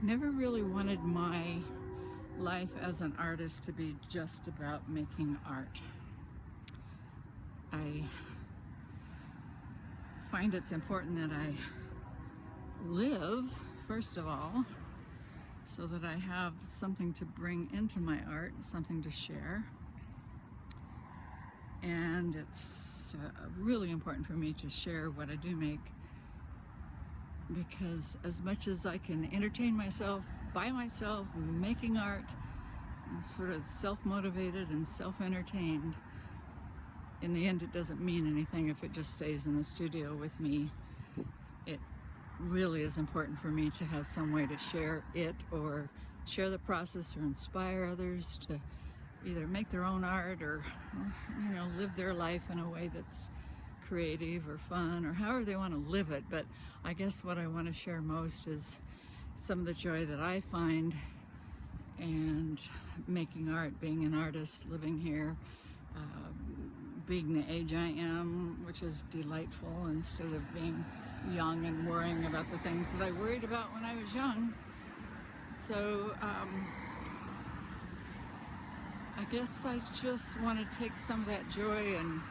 never really wanted my life as an artist to be just about making art. I find it's important that I live, first of all, so that I have something to bring into my art, something to share. And it's really important for me to share what I do make, because as much as I can entertain myself by myself making art, I'm sort of self-motivated and self-entertained. In the end, it doesn't mean anything if it just stays in the studio with me. It really is important for me to have some way to share it, or share the process, or inspire others to either make their own art, or live their life in a way that's creative or fun, or however they want to live it. But I guess what I want to share most is some of the joy that I find and making art, being an artist, living here, being the age I am, which is delightful, instead of being young and worrying about the things that I worried about when I was young. So I guess I just want to take some of that joy and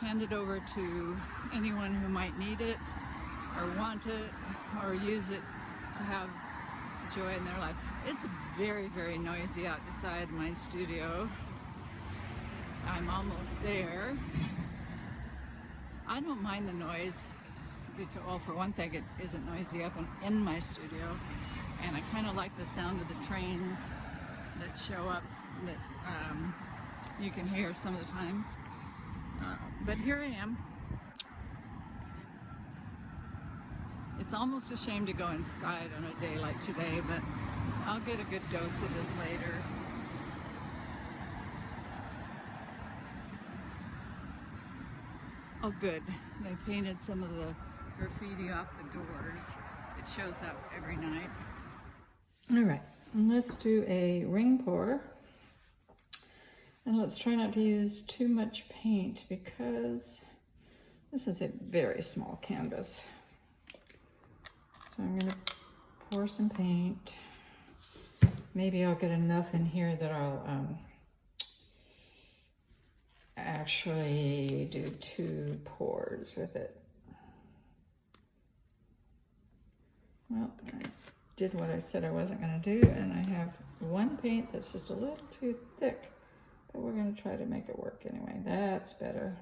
hand it over to anyone who might need it, or want it, or use it to have joy in their life. It's very, very noisy outside my studio. I'm almost there. I don't mind the noise, because, well, for one thing, it isn't noisy up in my studio, and I kind of like the sound of the trains that show up that you can hear some of the times. But here I am. It's almost a shame to go inside on a day like today, but I'll get a good dose of this later. Oh good, they painted some of the graffiti off the doors. It shows up every night. All right, let's do a ring pour. And let's try not to use too much paint, because this is a very small canvas. So I'm going to pour some paint. Maybe I'll get enough in here that I'll actually do 2 pours with it. Well, I did what I said I wasn't going to do, and I have one paint that's just a little too thick. But we're going to try to make it work anyway. That's better.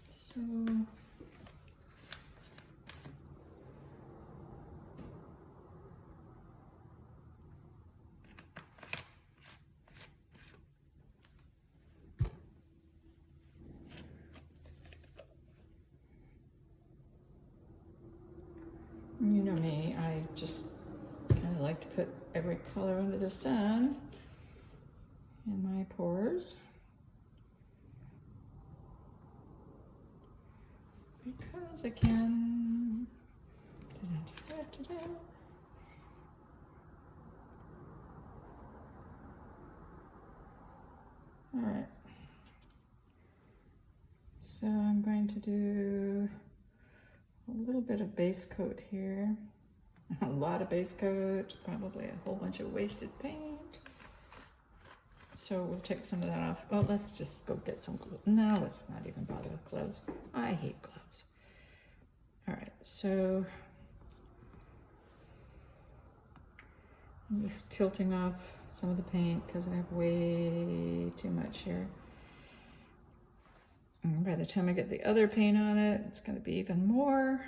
So you know me, I just kind of like to put every color under the sun in my pours, because I can. All right, so I'm going to do a little bit of base coat here. A lot of base coat, probably a whole bunch of wasted paint. So we'll take some of that off. Oh, let's just go get some gloves. No, let's not even bother with gloves. I hate gloves. All right, so I'm just tilting off some of the paint because I have way too much here. And by the time I get the other paint on it, it's going to be even more.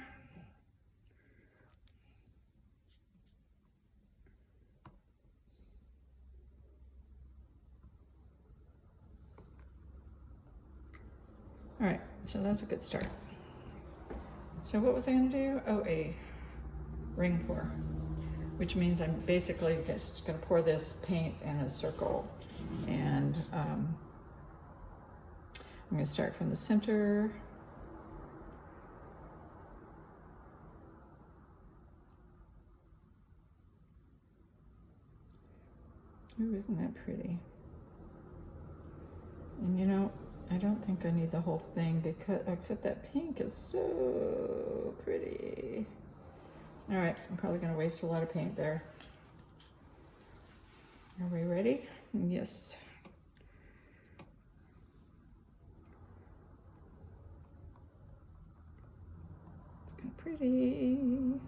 All right, so that's a good start. So what was I going to do? Oh, a ring pour, which means I'm basically just going to pour this paint in a circle, and I'm going to start from the center. Ooh, isn't that pretty? And you know, I don't think I need the whole thing, because except that pink is so pretty. All right, I'm probably gonna waste a lot of paint there. Are we ready? Yes. It's kind of pretty.